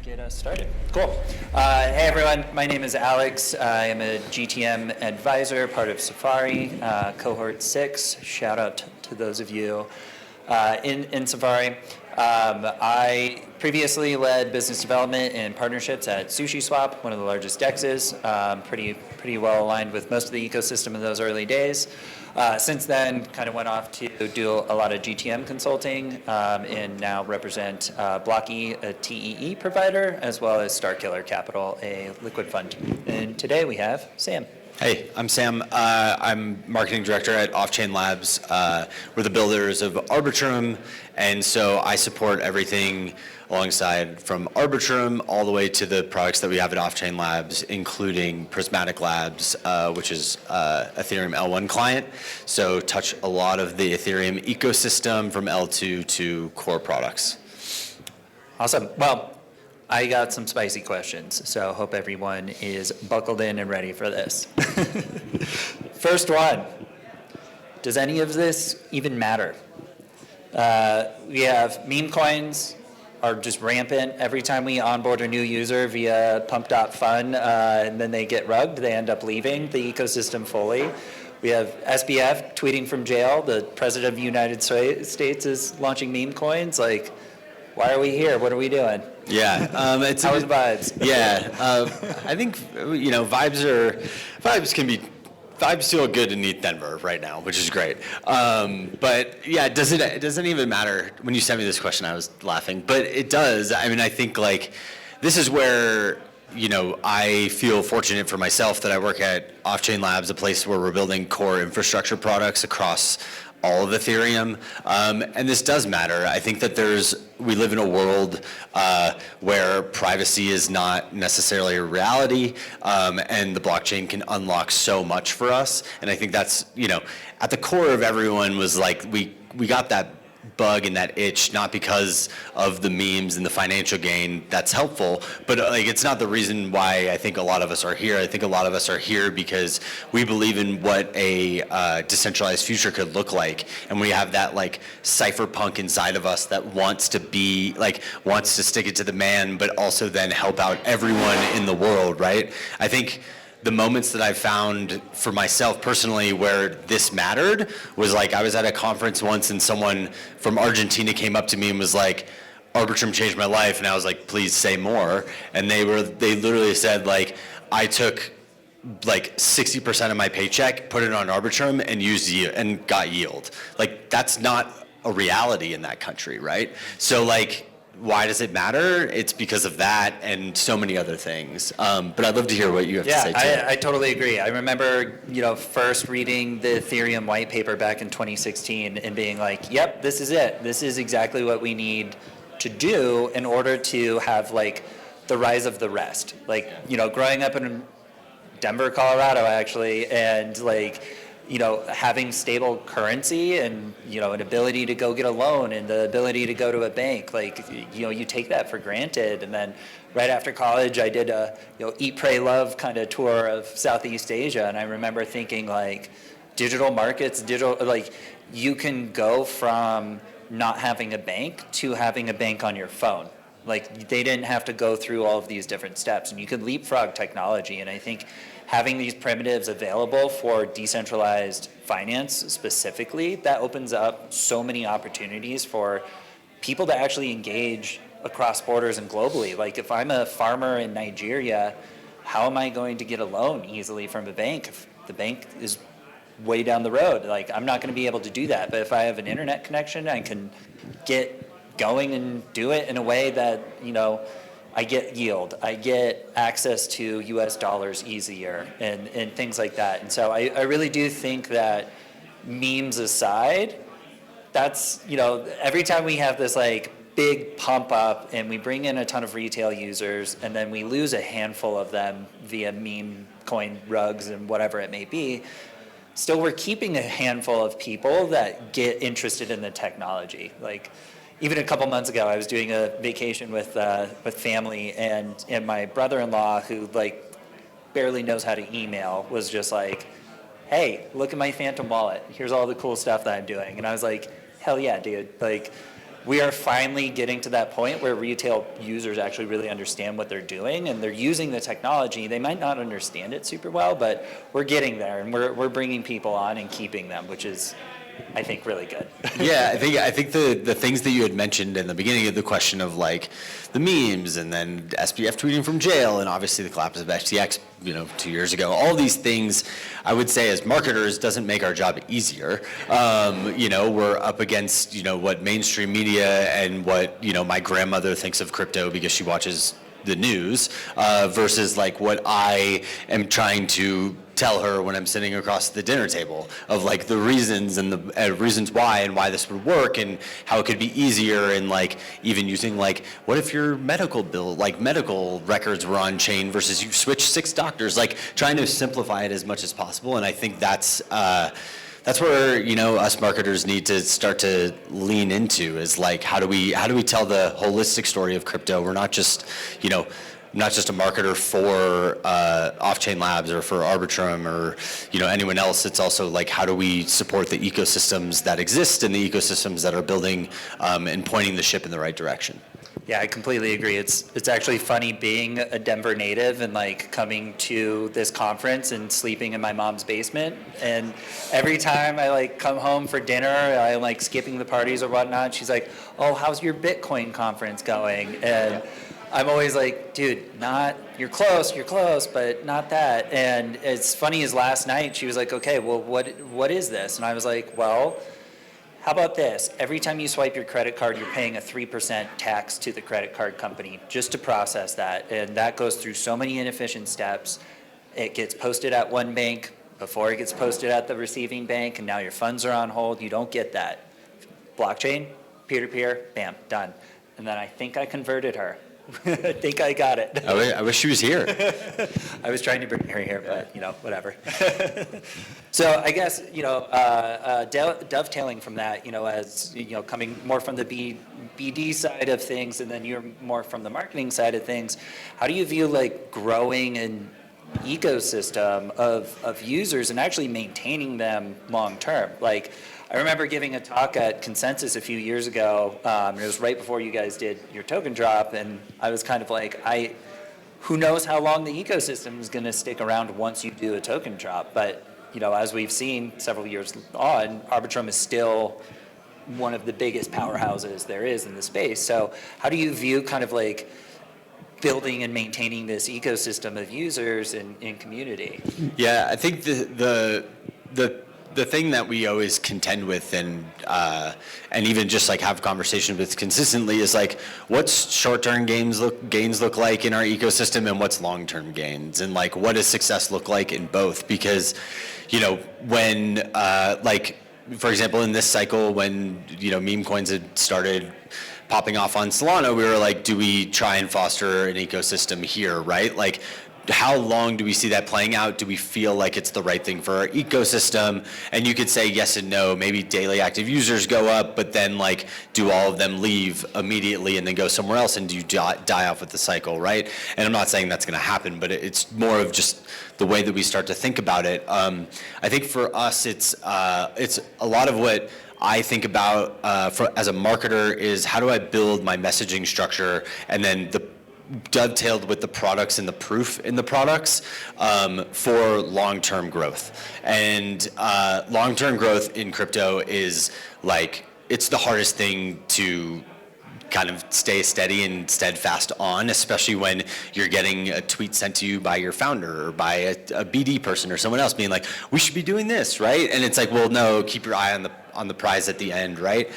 Get us started. Cool. Hey everyone, my name is Alex. I am a GTM advisor, part of Safari, cohort 6. Shout out to those of you in Safari. I previously led business development and partnerships at SushiSwap, one of the largest DEXs. Pretty well aligned with most of the ecosystem in those early days. Since then, kind of went off to do a lot of GTM consulting and now represent Blocky, a TEE provider, as well as Starkiller Capital, a liquid fund. And today we have Sam. Hey, I'm Sam. I'm marketing director at Offchain Labs. We're the builders of Arbitrum, and so I support everything alongside from Arbitrum all the way to the products that we have at Offchain Labs, including Prismatic Labs, which is Ethereum L1 client. So touch a lot of the Ethereum ecosystem from L2 to core products. Awesome. Well, I got some spicy questions, so hope everyone is buckled in and ready for this. First one, does any of this even matter? We have meme coins are just rampant. Every time we onboard a new user via pump.fun and then they get rugged, they end up leaving the ecosystem fully. We have SBF tweeting from jail. The president of the United States is launching meme coins. Like, why are we here? What are we doing? Yeah, it's how are the vibes? Yeah, I think vibes feel good in East Denver right now, which is great. But yeah, does it even matter? When you sent me this question, I was laughing, but it does. I mean, I think like this is where I feel fortunate for myself that I work at Offchain Labs, a place where we're building core infrastructure products across all of Ethereum, and this does matter. I think that we live in a world where privacy is not necessarily a reality, and the blockchain can unlock so much for us. And I think that's, at the core of everyone was like, we got that bug and that itch, not because of the memes and the financial gain. That's helpful, but it's not the reason why I think a lot of us are here. I think a lot of us are here because we believe in what a decentralized future could look like, and we have that cypherpunk inside of us that wants to stick it to the man, but also then help out everyone in the world, right? I think the moments that I've found for myself personally where this mattered was I was at a conference once and someone from Argentina came up to me and was like, Arbitrum changed my life, and I was like, please say more. And they literally said I took 60% of my paycheck, put it on Arbitrum and got yield. That's not a reality in that country, right? So why does it matter? It's because of that and so many other things. But I'd love to hear what you have to say too. I totally agree. I remember, first reading the Ethereum white paper back in 2016 and being like, yep, this is it. This is exactly what we need to do in order to have the rise of the rest. Growing up in Denver, Colorado, actually, and having stable currency and, an ability to go get a loan and the ability to go to a bank, you take that for granted. And then right after college, I did a, Eat, Pray, Love kind of tour of Southeast Asia. And I remember thinking digital markets, you can go from not having a bank to having a bank on your phone. They didn't have to go through all of these different steps, and you could leapfrog technology. And I think having these primitives available for decentralized finance specifically, that opens up so many opportunities for people to actually engage across borders and globally. If I'm a farmer in Nigeria, how am I going to get a loan easily from a bank if the bank is way down the road? I'm not going to be able to do that. But if I have an internet connection, I can get going and do it in a way that, I get yield, I get access to US dollars easier and things like that. And so I really do think that, memes aside, that's, every time we have this big pump up and we bring in a ton of retail users and then we lose a handful of them via meme coin rugs and whatever it may be, still we're keeping a handful of people that get interested in the technology. Even a couple months ago, I was doing a vacation with family, and my brother-in-law, who barely knows how to email, was just hey, look at my Phantom wallet. Here's all the cool stuff that I'm doing. And I was like, hell yeah, dude. we are finally getting to that point where retail users actually really understand what they're doing and they're using the technology. They might not understand it super well, but we're getting there, and we're bringing people on and keeping them, which is, I think, really good. Yeah, I think the things that you had mentioned in the beginning of the question of like the memes and then SBF tweeting from jail and obviously the collapse of FTX, 2 years ago, all these things I would say as marketers doesn't make our job easier. We're up against, what mainstream media and what, my grandmother thinks of crypto because she watches the news versus like what I am trying to tell her when I'm sitting across the dinner table of like the reasons and the reasons why and why this would work and how it could be easier, and like even using like what if your medical bill, like medical records were on chain versus you switched 6 doctors, like trying to simplify it as much as possible. And I think that's where us marketers need to start to lean into, is like how do we tell the holistic story of crypto. We're not just not just a marketer for Off-Chain Labs or for Arbitrum or anyone else. It's also like how do we support the ecosystems that exist and the ecosystems that are building and pointing the ship in the right direction. Yeah, I completely agree. It's actually funny being a Denver native and like coming to this conference and sleeping in my mom's basement. And every time I like come home for dinner, I'm like skipping the parties or whatnot. She's like, "Oh, how's your Bitcoin conference going?" And I'm always like, "Dude, you're close, but not that." And as funny as last night, she was like, "Okay, well, what is this?" And I was like, "Well, how about this? Every time you swipe your credit card, you're paying a 3% tax to the credit card company just to process that. And that goes through so many inefficient steps. It gets posted at one bank before it gets posted at the receiving bank, and now your funds are on hold. You don't get that. Blockchain, peer-to-peer, bam, done." And then I think I converted her. I think I got it. I wish she was here. I was trying to bring her here, but whatever. So I guess dovetailing from that, as coming more from the BD side of things, and then you're more from the marketing side of things. How do you view like growing an ecosystem of users and actually maintaining them long term? Like, I remember giving a talk at Consensus a few years ago, and it was right before you guys did your token drop, and I was kind of like, who knows how long the ecosystem is going to stick around once you do a token drop. But, as we've seen several years on, Arbitrum is still one of the biggest powerhouses there is in the space. So how do you view kind of like building and maintaining this ecosystem of users in community? Yeah, I think the thing that we always contend with and even just like have conversations with consistently is like what's short-term gains look like in our ecosystem and what's long-term gains, and like what does success look like in both. Because when like for example in this cycle when meme coins had started popping off on Solana, we were like, do we try and foster an ecosystem here, right? Like, how long do we see that playing out? Do we feel like it's the right thing for our ecosystem? And you could say yes and no. Maybe daily active users go up, but then like, do all of them leave immediately and then go somewhere else, and do you die off with the cycle, right? And I'm not saying that's going to happen, but it's more of just the way that we start to think about it. I think for us, it's a lot of what I think about as a marketer is how do I build my messaging structure, and then dovetailed with the products and the proof in the products for long-term growth. And long-term growth in crypto is like, it's the hardest thing to kind of stay steady and steadfast on, especially when you're getting a tweet sent to you by your founder or by a BD person or someone else being like, we should be doing this, right? And it's like, well, no, keep your eye on the prize at the end, right?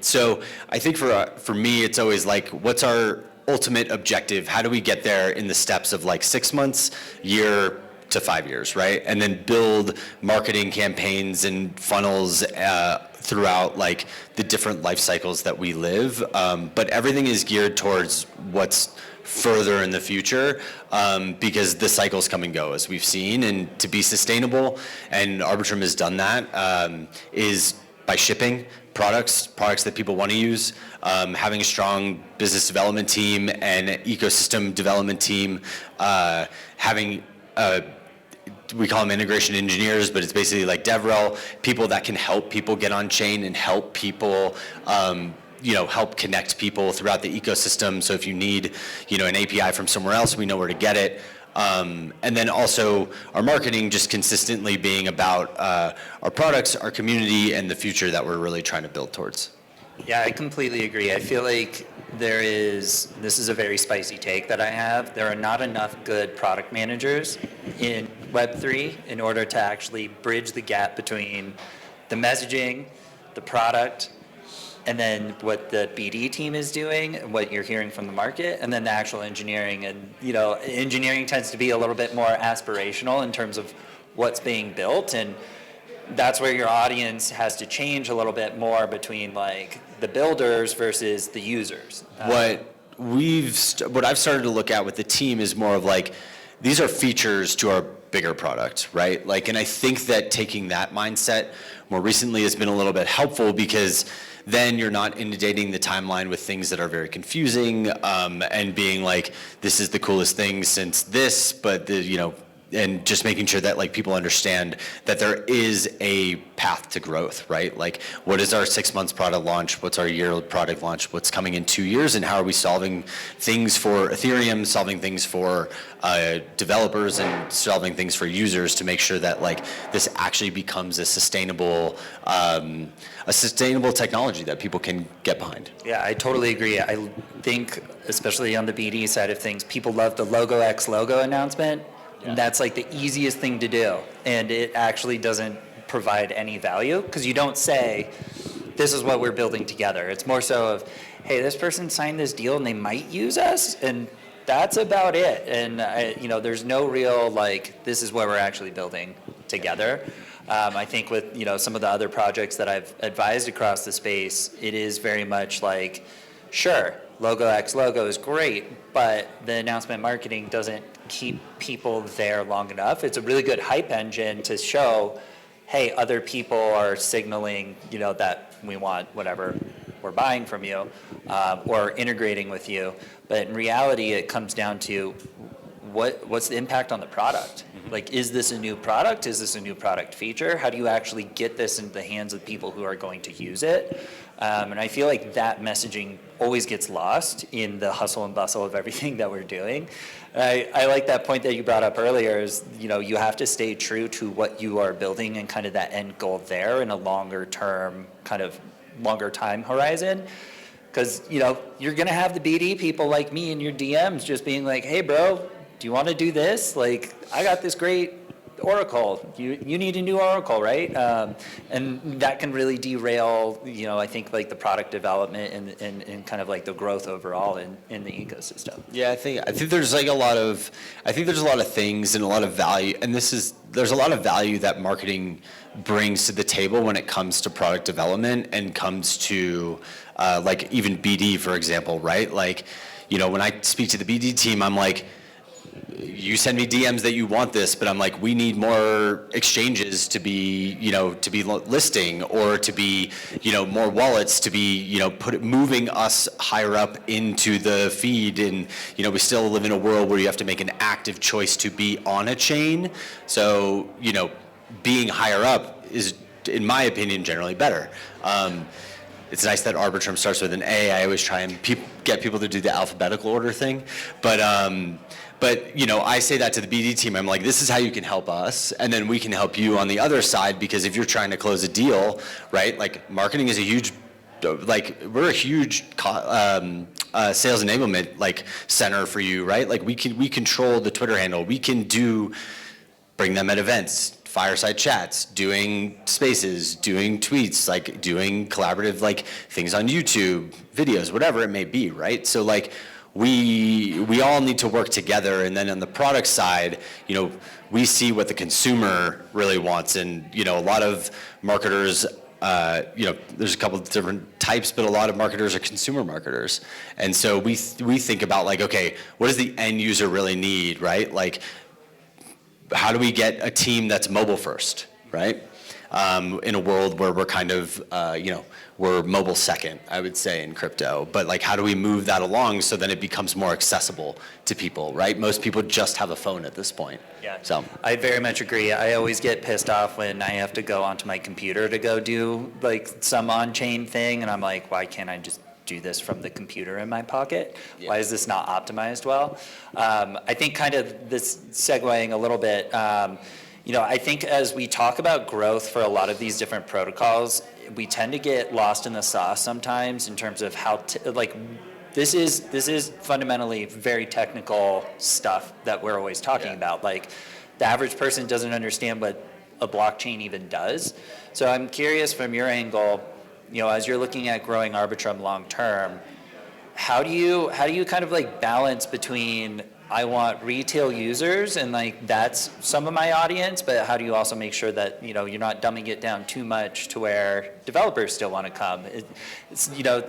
So I think for me, it's always like, what's our ultimate objective? How do we get there in the steps of like 6 months, year to 5 years, right? And then build marketing campaigns and funnels throughout like the different life cycles that we live. But everything is geared towards what's further in the future because the cycles come and go as we've seen. And to be sustainable, and Arbitrum has done that, is by shipping products that people want to use, having a strong business development team and ecosystem development team, having we call them integration engineers, but it's basically like DevRel, people that can help people get on chain and help people help connect people throughout the ecosystem. So if you need, an API from somewhere else, we know where to get it. And then also our marketing just consistently being about our products, our community, and the future that we're really trying to build towards. Yeah, I completely agree. I feel like this is a very spicy take that I have. There are not enough good product managers in Web3 in order to actually bridge the gap between the messaging, the product, and then what the BD team is doing, and what you're hearing from the market, and then the actual engineering. And, engineering tends to be a little bit more aspirational in terms of what's being built. And that's where your audience has to change a little bit more between like the builders versus the users. What I've started to look at with the team is more of like, these are features to our bigger product, right? Like, and I think that taking that mindset more recently has been a little bit helpful, because then you're not inundating the timeline with things that are very confusing, and being like, this is the coolest thing since this, but and just making sure that like people understand that there is a path to growth, right? Like, what is our 6 months product launch? What's our year product launch? What's coming in 2 years? And how are we solving things for Ethereum, solving things for developers, and solving things for users to make sure that like this actually becomes a sustainable technology that people can get behind. Yeah, I totally agree. I think, especially on the BD side of things, people love the Logo X logo announcement. And that's like the easiest thing to do. And it actually doesn't provide any value, because you don't say, this is what we're building together. It's more so of, hey, this person signed this deal and they might use us, and that's about it. And there's no real like, this is what we're actually building together. I think with some of the other projects that I've advised across the space, it is very much like, sure, Logo X logo is great, but the announcement marketing doesn't keep people there long enough. It's a really good hype engine to show, hey, other people are signaling, that we want whatever we're buying from you, or integrating with you. But in reality, it comes down to what's the impact on the product? Like, is this a new product? Is this a new product feature? How do you actually get this into the hands of people who are going to use it? And I feel like that messaging always gets lost in the hustle and bustle of everything that we're doing. I like that point that you brought up earlier is, you have to stay true to what you are building and kind of that end goal there in a longer term, kind of longer time horizon. Because, you're going to have the BD people like me in your DMs just being like, hey, bro, do you want to do this? Like, I got this great Oracle. You need a new Oracle, right? And that can really derail, I think like the product development and kind of like the growth overall in the ecosystem. Yeah, I think there's like a lot of things and a lot of value, and there's a lot of value that marketing brings to the table when it comes to product development and comes to like even BD, for example, right? Like, when I speak to the BD team, I'm like, you send me DMs that you want this, but I'm like, we need more exchanges to be, listing, or to be, more wallets to be, moving us higher up into the feed. And, we still live in a world where you have to make an active choice to be on a chain. So, being higher up is, in my opinion, generally better. It's nice that Arbitrum starts with an A. I always try and get people to do the alphabetical order thing. But I say that to the BD team. I'm like, this is how you can help us, and then we can help you on the other side, because if you're trying to close a deal, right, like marketing is a huge, like we're a huge sales enablement like center for you, right? Like we control the Twitter handle. We can bring them at events, fireside chats, doing spaces, doing tweets, like doing collaborative like things on YouTube, videos, whatever it may be, right? So like, we all need to work together. And then on the product side, we see what the consumer really wants. And, a lot of marketers, there's a couple of different types, but a lot of marketers are consumer marketers. And so we think about like, okay, what does the end user really need, right? Like, how do we get a team that's mobile first, right? In a world where we're kind of, we're mobile second, I would say, in crypto. But like, how do we move that along so then it becomes more accessible to people, right? Most people just have a phone at this point. Yeah, so I very much agree. I always get pissed off when I have to go onto my computer to go do like some on-chain thing, and I'm like, why can't I just do this from the computer in my pocket? Why is this not optimized well? I think kind of this segueing a little bit, I think as we talk about growth for a lot of these different protocols, we tend to get lost in the sauce sometimes in terms of how, this is fundamentally very technical stuff that we're always talking about. Like, the average person doesn't understand what a blockchain even does. So I'm curious from your angle, as you're looking at growing Arbitrum long term, how do you kind of like balance between, I want retail users and like that's some of my audience, but how do you also make sure that you're not dumbing it down too much to where developers still want to come?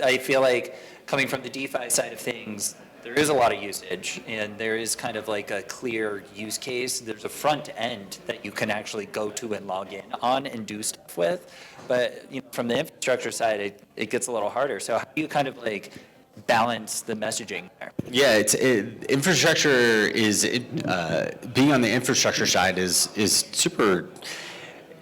I feel like coming from the DeFi side of things, there is a lot of usage and there is kind of like a clear use case. There's a front end that you can actually go to and log in on and do stuff with. But from the infrastructure side, it gets a little harder. So how do you kind of like balance the messaging there? Yeah, infrastructure is being on the infrastructure side is super.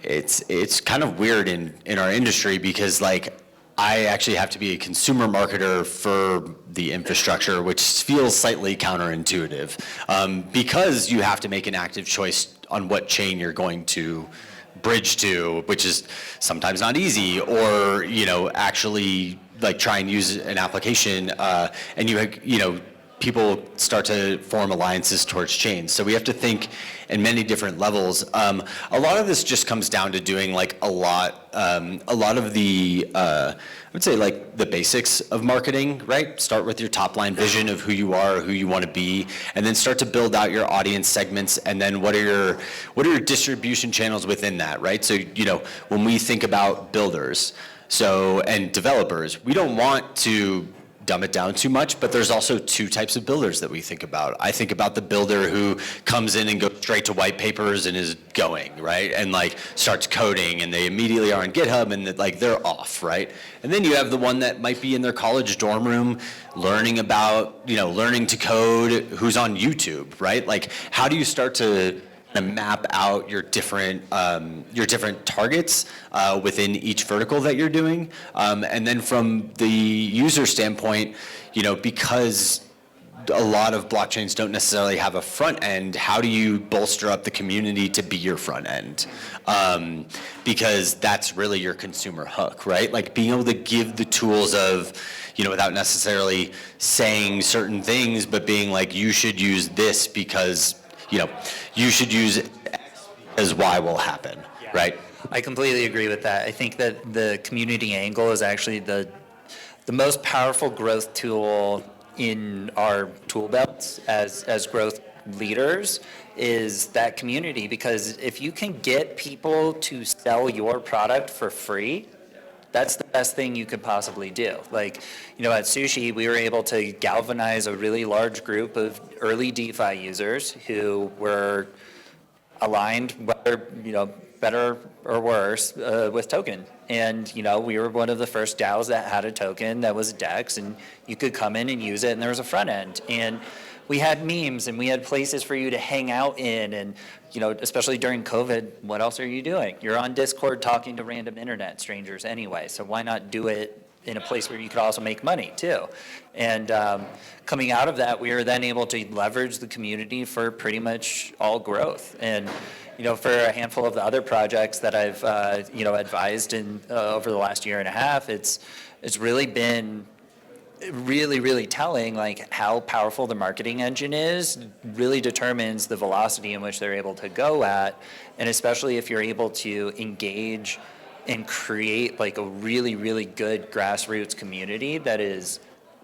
It's kind of weird in our industry because like I actually have to be a consumer marketer for the infrastructure, which feels slightly counterintuitive because you have to make an active choice on what chain you're going to bridge to, which is sometimes not easy, or actually like try and use an application, and people start to form alliances towards chains. So we have to think in many different levels. A lot of this just comes down to doing like a lot of the, I would say like the basics of marketing, right? Start with your top line vision of who you are, who you want to be, and then start to build out your audience segments. And then what are your distribution channels within that, right? So, when we think about builders, and developers, we don't want to dumb it down too much, but there's also two types of builders that we think about. I think about the builder who comes in and goes straight to white papers and is going, right? And like starts coding and they immediately are on GitHub and they're off, right? And then you have the one that might be in their college dorm room learning to code, who's on YouTube, right? Like, how do you start to map out your different targets within each vertical that you're doing, and then from the user standpoint, because a lot of blockchains don't necessarily have a front end, how do you bolster up the community to be your front end? Because that's really your consumer hook, right? Like being able to give the tools of, without necessarily saying certain things, but being like, you should use this because you should use X because Y will happen, right? I completely agree with that. I think that the community angle is actually the most powerful growth tool in our tool belts as growth leaders is that community, because if you can get people to sell your product for free, that's the best thing you could possibly do. Like, at Sushi, we were able to galvanize a really large group of early DeFi users who were aligned, whether, better or worse, with token. And, we were one of the first DAOs that had a token that was DEX, and you could come in and use it, and there was a front end. And we had memes, and we had places for you to hang out in, and, especially during COVID, what else are you doing? You're on Discord talking to random internet strangers anyway, so why not do it in a place where you could also make money too? And coming out of that, we were then able to leverage the community for pretty much all growth. And for a handful of the other projects that I've advised in over the last year and a half, it's really been really telling, like how powerful the marketing engine is really determines the velocity in which they're able to go at, and especially if you're able to engage and create like a really good grassroots community that is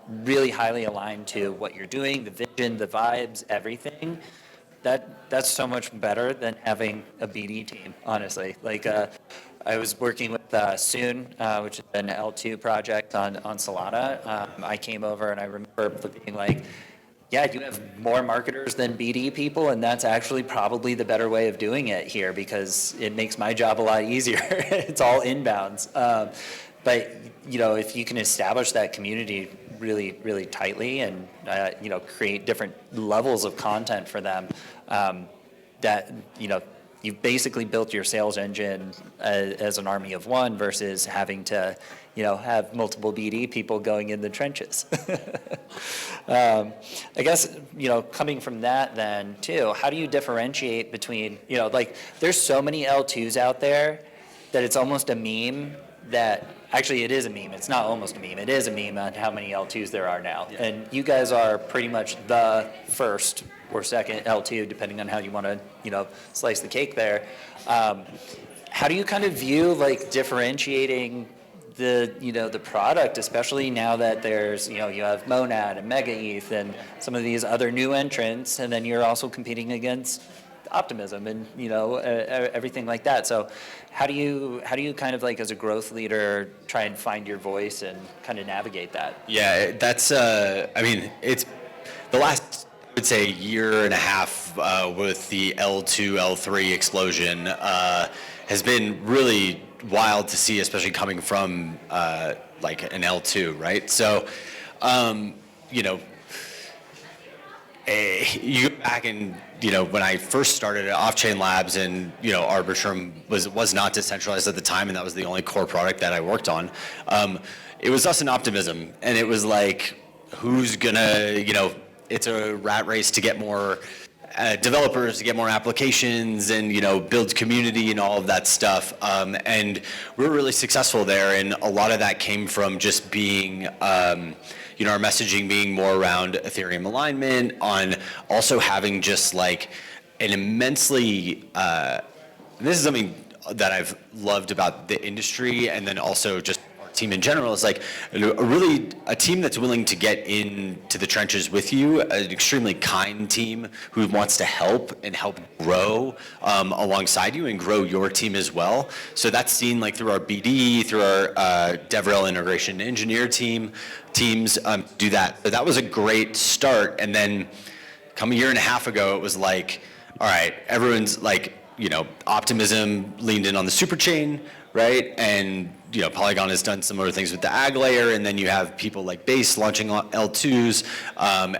really highly aligned to what you're doing, the vision, the vibes, everything. That's so much better than having a BD team, honestly. Like I was working with Soon, which is an L2 project on Solana. I came over and I remember being like, yeah, you have more marketers than BD people, and that's actually probably the better way of doing it here because it makes my job a lot easier. It's all inbounds. But if you can establish that community really tightly and create different levels of content for them, that you've basically built your sales engine as an army of one versus having to have multiple BD people going in the trenches. I guess, coming from that then too, how do you differentiate between, there's so many L2s out there that it's almost a meme that, actually it is a meme, it's not almost a meme, it is a meme on how many L2s there are now. Yeah. And you guys are pretty much the first or second L2, depending on how you want to, slice the cake there. How do you kind of view differentiating the product, especially now that there's, you have Monad and MegaETH and some of these other new entrants, and then you're also competing against Optimism and, everything like that. So how do you kind of as a growth leader try and find your voice and kind of navigate that? Yeah, that's, it's the last, I would say, year and a half with the L2, L3 explosion has been really wild to see, especially coming from an L2, right? So, you go back and, when I first started at Off-Chain Labs and, Arbitrum was not decentralized at the time, and that was the only core product that I worked on. It was us and Optimism, and it was who's gonna, it's a rat race to get more developers, to get more applications and, build community and all of that stuff. And we were really successful there. And a lot of that came from just being, our messaging being more around Ethereum alignment, on also having just an immensely, this is something that I've loved about the industry, and then also just our team in general, is a team that's willing to get into the trenches with you, an extremely kind team who wants to help grow alongside you and grow your team as well. So that's seen through our BD, through our DevRel integration engineer teams do that. But that was a great start. And then come a year and a half ago, it was all right, everyone's Optimism leaned in on the super chain, right? And Polygon has done similar things with the ag layer, and then you have people like Base launching L2s,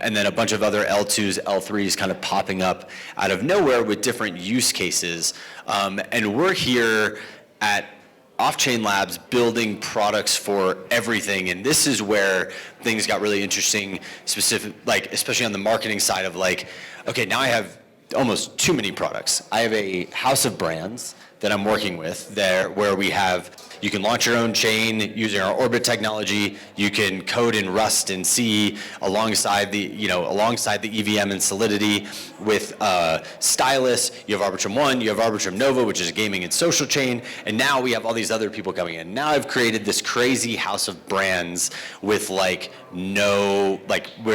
and then a bunch of other L2s, L3s kind of popping up out of nowhere with different use cases. And we're here at Off-Chain Labs building products for everything, and this is where things got really interesting, especially on the marketing side of okay, now I have almost too many products. I have a house of brands that I'm working with there, where you can launch your own chain using our Orbit technology. You can code in Rust and C alongside the EVM and Solidity with Stylus. You have Arbitrum One, you have Arbitrum Nova, which is a gaming and social chain, and now we have all these other people coming in. Now I've created this crazy house of brands with where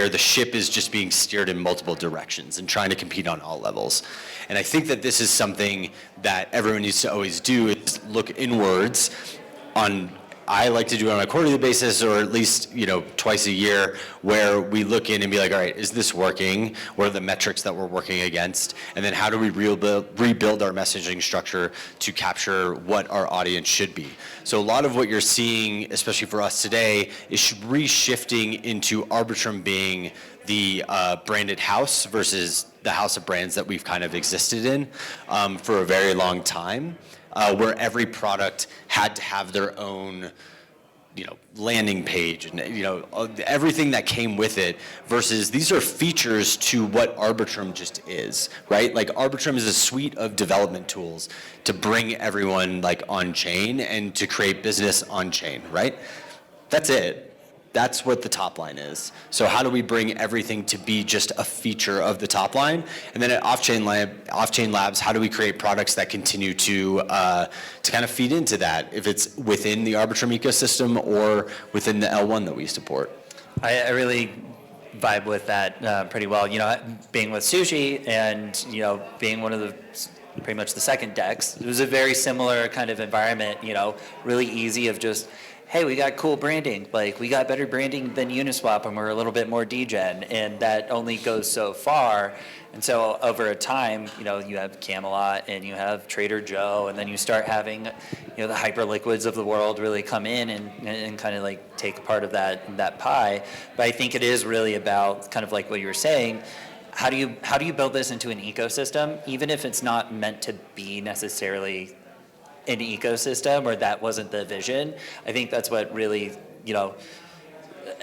the ship is just being steered in multiple directions and trying to compete on all levels. And I think that this is something that everyone needs to always do, is look inwards. I like to do it on a quarterly basis, or at least twice a year, where we look in and be all right, is this working? What are the metrics that we're working against? And then how do we rebuild our messaging structure to capture what our audience should be? So a lot of what you're seeing, especially for us today, is reshifting into Arbitrum being the branded house versus the house of brands that we've kind of existed in for a very long time, where every product had to have their own landing page and everything that came with it, versus these are features to what Arbitrum just is, right? Arbitrum is a suite of development tools to bring everyone on chain and to create business on chain, right? That's it. That's what the top line is. So how do we bring everything to be just a feature of the top line? And then at Off-Chain Labs, how do we create products that continue to kind of feed into that, if it's within the Arbitrum ecosystem or within the L1 that we support? I really vibe with that pretty well. Being with Sushi and being one of the pretty much the second DEX, it was a very similar kind of environment. Really easy of just, hey, we got cool branding. We got better branding than Uniswap, and we're a little bit more degen, and that only goes so far. And so over a time, you have Camelot and you have Trader Joe, and then you start having, the Hyperliquids of the world really come in and kind of take a part of that pie. But I think it is really about kind of what you were saying. How do you build this into an ecosystem, even if it's not meant to be necessarily an ecosystem or that wasn't the vision. I think that's what really,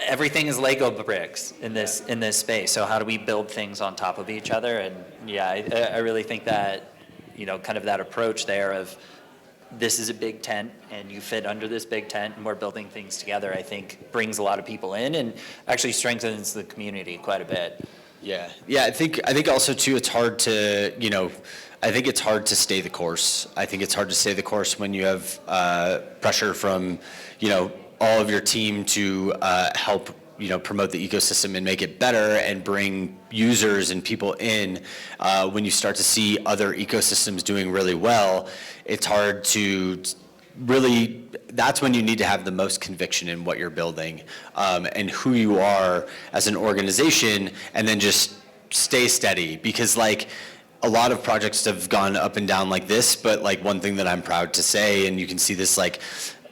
everything is Lego bricks in this space. So how do we build things on top of each other? And yeah, I really think that, kind of that approach there of this is a big tent and you fit under this big tent and we're building things together, I think brings a lot of people in and actually strengthens the community quite a bit. Yeah, I think also too, it's hard to, I think it's hard to stay the course. I think it's hard to stay the course when you have pressure from, all of your team to help, promote the ecosystem and make it better and bring users and people in. When you start to see other ecosystems doing really well, it's hard to really, that's when you need to have the most conviction in what you're building and who you are as an organization, and then just stay steady, because like a lot of projects have gone up and down like this, but like one thing that I'm proud to say, and you can see this like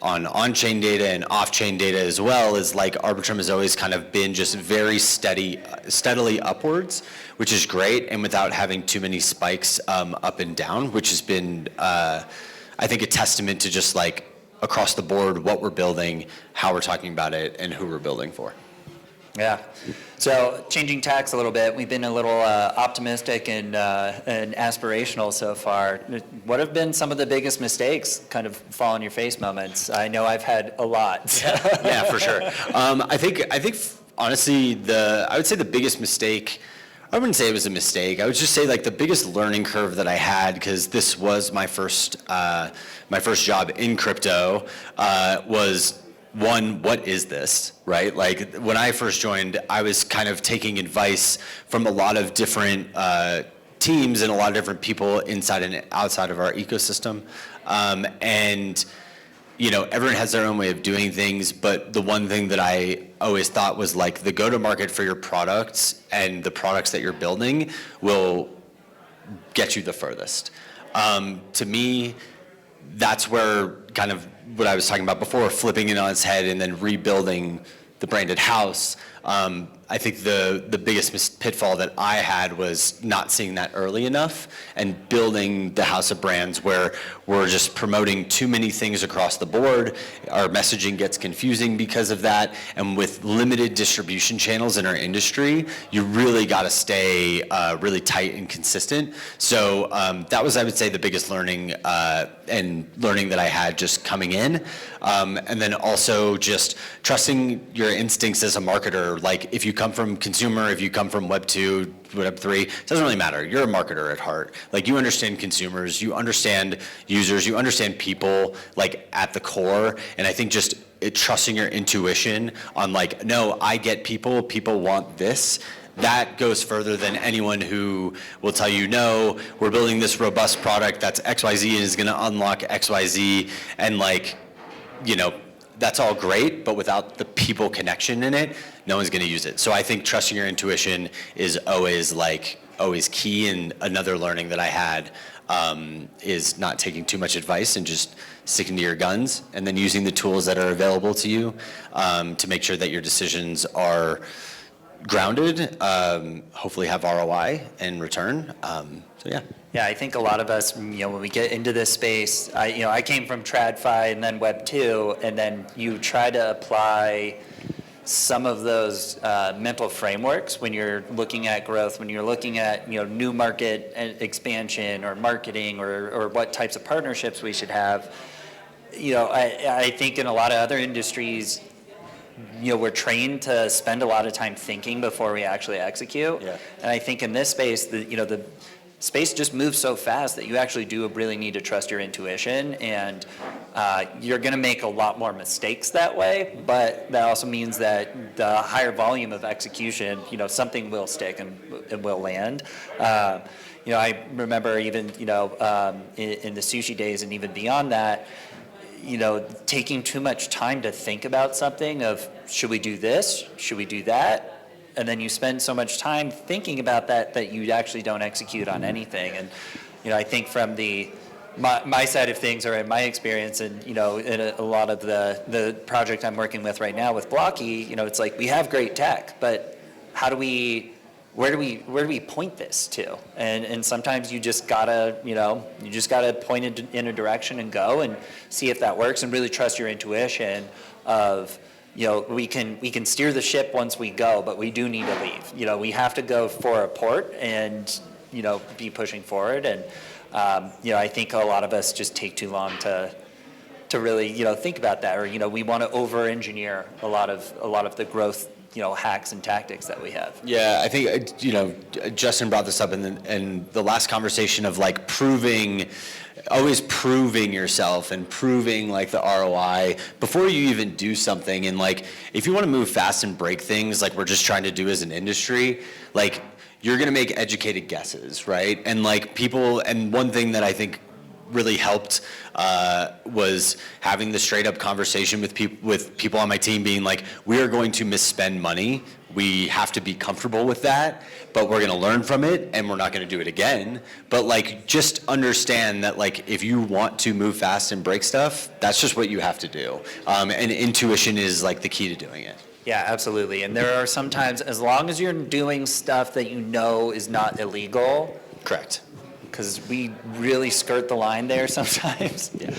on-chain data and off-chain data as well, is like Arbitrum has always kind of been just very steadily upwards, which is great, and without having too many spikes up and down, which has been I think a testament to just like across the board what we're building, how we're talking about it, and who we're building for. Yeah. So changing tacks a little bit, we've been a little optimistic and aspirational so far. What have been some of the biggest mistakes, kind of fall on your face moments? I know I've had a lot. Yeah, for sure. I think honestly, I would say the biggest mistake, I wouldn't say it was a mistake. I would just say like the biggest learning curve that I had, because this was my first job in crypto, was one, what is this, right? Like when I first joined, I was kind of taking advice from a lot of different teams and a lot of different people inside and outside of our ecosystem. And everyone has their own way of doing things, but the one thing that I always thought was like the go-to-market for your products and the products that you're building will get you the furthest. To me, that's where kind of what I was talking about before, flipping it on its head and then rebuilding the branded house. I think the biggest pitfall that I had was not seeing that early enough and building the house of brands where we're just promoting too many things across the board. Our messaging gets confusing because of that. And with limited distribution channels in our industry, you really got to stay really tight and consistent. So that was, I would say, the biggest learning that I had just coming in. And then also just trusting your instincts as a marketer. Like if you come from consumer, if you come from Web 2, Web 3, it doesn't really matter. You're a marketer at heart. Like you understand consumers, you understand users, you understand people like at the core. And I think just trusting your intuition on like, no, I get people want this. That goes further than anyone who will tell you, no, we're building this robust product that's XYZ and is going to unlock XYZ. And like, that's all great, but without the people connection in it, no one's going to use it. So I think trusting your intuition is always key. And another learning that I had is not taking too much advice and just sticking to your guns, and then using the tools that are available to you to make sure that your decisions are grounded, hopefully have ROI and return. So yeah. Yeah, I think a lot of us, when we get into this space, I came from TradFi and then Web 2, and then you try to apply some of those mental frameworks when you're looking at growth, when you're looking at new market expansion or marketing or what types of partnerships we should have. I think in a lot of other industries, we're trained to spend a lot of time thinking before we actually execute. Yeah. And I think in this space, the space just moves so fast that you actually do really need to trust your intuition, and you're going to make a lot more mistakes that way, but that also means that the higher volume of execution, something will stick and will land. I remember even, in the sushi days and even beyond that, taking too much time to think about something of, should we do this? Should we do that? And then you spend so much time thinking about that you actually don't execute on anything. And, I think from my side of things, or in my experience, and, in a lot of the project I'm working with right now with Blocky, it's like we have great tech, but how do we where do we point this to? And sometimes you just gotta, point it in a direction and go and see if that works, and really trust your intuition of, we can steer the ship once we go, but we do need to leave. We have to go for a port and, be pushing forward. And, I think a lot of us just take too long to really, think about that, or, we want to over-engineer a lot of the growth, hacks and tactics that we have. Yeah, I think, Justin brought this up in the last conversation of like always proving yourself and proving like the ROI before you even do something. And like, if you want to move fast and break things like we're just trying to do as an industry, like you're going to make educated guesses, right? And like and one thing that I think really helped was having the straight up conversation with people on my team being like, we are going to misspend money. We have to be comfortable with that, but we're going to learn from it and we're not going to do it again. But like, just understand that like, if you want to move fast and break stuff, that's just what you have to do. And intuition is like the key to doing it. Yeah, absolutely. And there are sometimes, as long as you're doing stuff that is not illegal. Correct. Because we really skirt the line there sometimes. Yeah.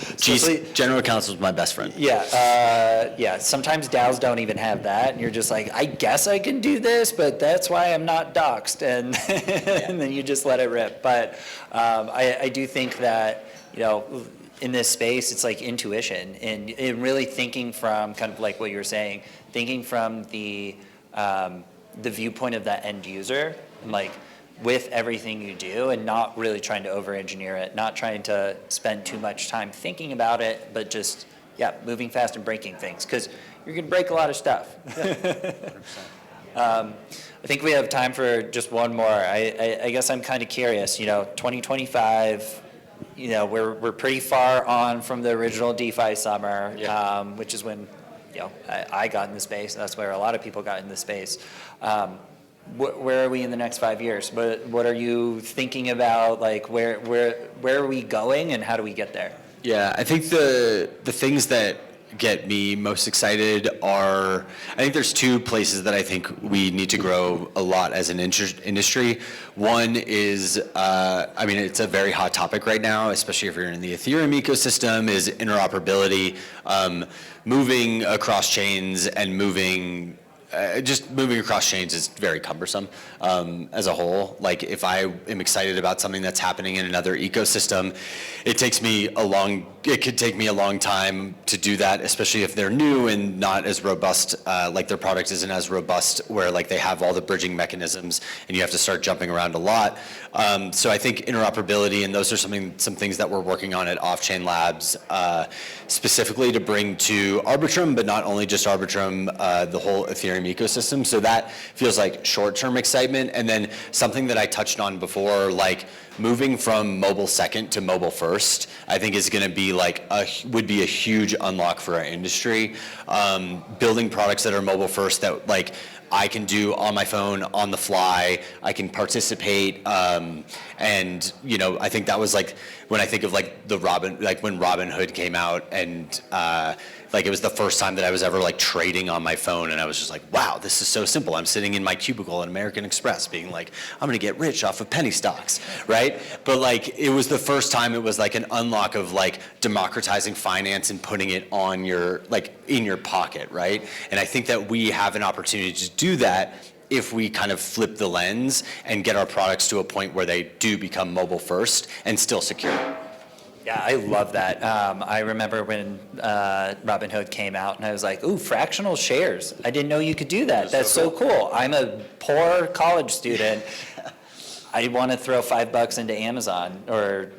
General counsel is my best friend. Yeah. Sometimes DAOs don't even have that, and you're just like, I guess I can do this, but that's why I'm not doxxed, and and then you just let it rip. But I do think that in this space, it's like intuition and really thinking from kind of like what you were saying, thinking from the viewpoint of that end user, and like, with everything you do, and not really trying to over-engineer it, not trying to spend too much time thinking about it, but just, moving fast and breaking things, because you're going to break a lot of stuff. I think we have time for just one more. I guess I'm kind of curious, 2025, we're pretty far on from the original DeFi summer, which is when, I got in the space, and that's where a lot of people got in the space. Where are we in the next 5 years? What are you thinking about? Like, where are we going, and how do we get there? Yeah, I think the things that get me most excited I think there's two places that I think we need to grow a lot as an industry. One is, it's a very hot topic right now, especially if you're in the Ethereum ecosystem, is interoperability, moving across chains and moving across chains is very cumbersome as a whole. Like, if I am excited about something that's happening in another ecosystem, it could take me a long time to do that, especially if they're new and not as robust, like their product isn't as robust, where like they have all the bridging mechanisms and you have to start jumping around a lot. So I think interoperability, and those are some things that we're working on at Off-Chain Labs, specifically to bring to Arbitrum, but not only just Arbitrum, the whole Ethereum ecosystem. So that feels like short-term excitement. And then something that I touched on before, like moving from mobile second to mobile first, I think is going to be would be a huge unlock for our industry. Building products that are mobile first, that like I can do on my phone on the fly, I can participate, and I think that was like when I think of like when Robinhood came out, and like it was the first time that I was ever like trading on my phone, and I was just like, wow, this is so simple. I'm sitting in my cubicle at American Express being like, I'm gonna get rich off of penny stocks, right? But like, it was the first time it was like an unlock of like democratizing finance and putting it on in your pocket, right? And I think that we have an opportunity to do that if we kind of flip the lens and get our products to a point where they do become mobile first and still secure. Yeah, I love that. I remember when Robinhood came out, and I was like, ooh, fractional shares. I didn't know you could do that. That's so cool. I'm a poor college student. I want to throw $5 into Amazon or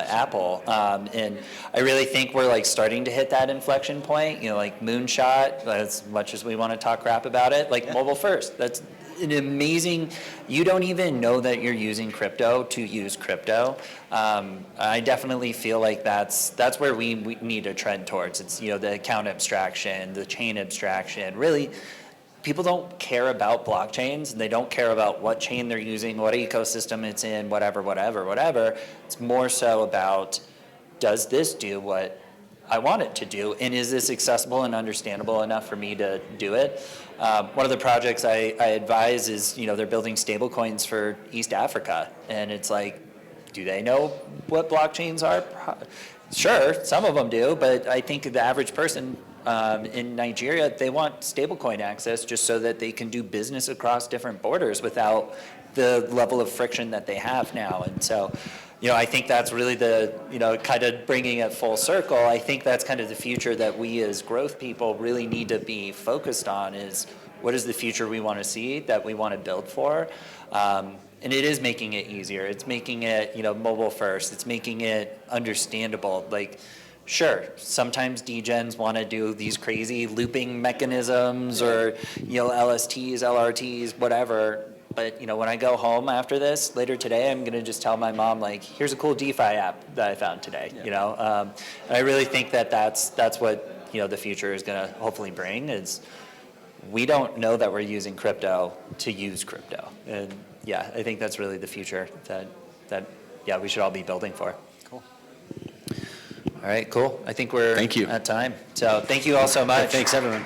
Apple, and I really think we're like starting to hit that inflection point. Like Moonshot. As much as we want to talk crap about it, like mobile first. That's an amazing. You don't even know that you're using crypto to use crypto. I definitely feel like that's where we need to trend towards. It's the account abstraction, the chain abstraction. Really, people don't care about blockchains, and they don't care about what chain they're using, what ecosystem it's in, whatever. It's more so about, does this do what I want it to do, and is this accessible and understandable enough for me to do it? One of the projects I advise is, they're building stable coins for East Africa, and it's like, do they know what blockchains are? Sure, some of them do, but I think the average person in Nigeria, they want stablecoin access just so that they can do business across different borders without the level of friction that they have now. And so, I think that's really the, kind of bringing it full circle. I think that's kind of the future that we as growth people really need to be focused on, is what is the future we want to see, that we want to build for. And it is making it easier. It's making it, mobile first. It's making it understandable. Like, sure, sometimes degens want to do these crazy looping mechanisms or, LSTs, LRTs, whatever. But, when I go home after this, later today, I'm going to just tell my mom, like, here's a cool DeFi app that I found today, And I really think that that's what, the future is going to hopefully bring, is we don't know that we're using crypto to use crypto. And yeah, I think that's really the future that we should all be building for. Cool. All right, cool. I think we're Thank you. at time. So thank you all so much. Thanks, everyone.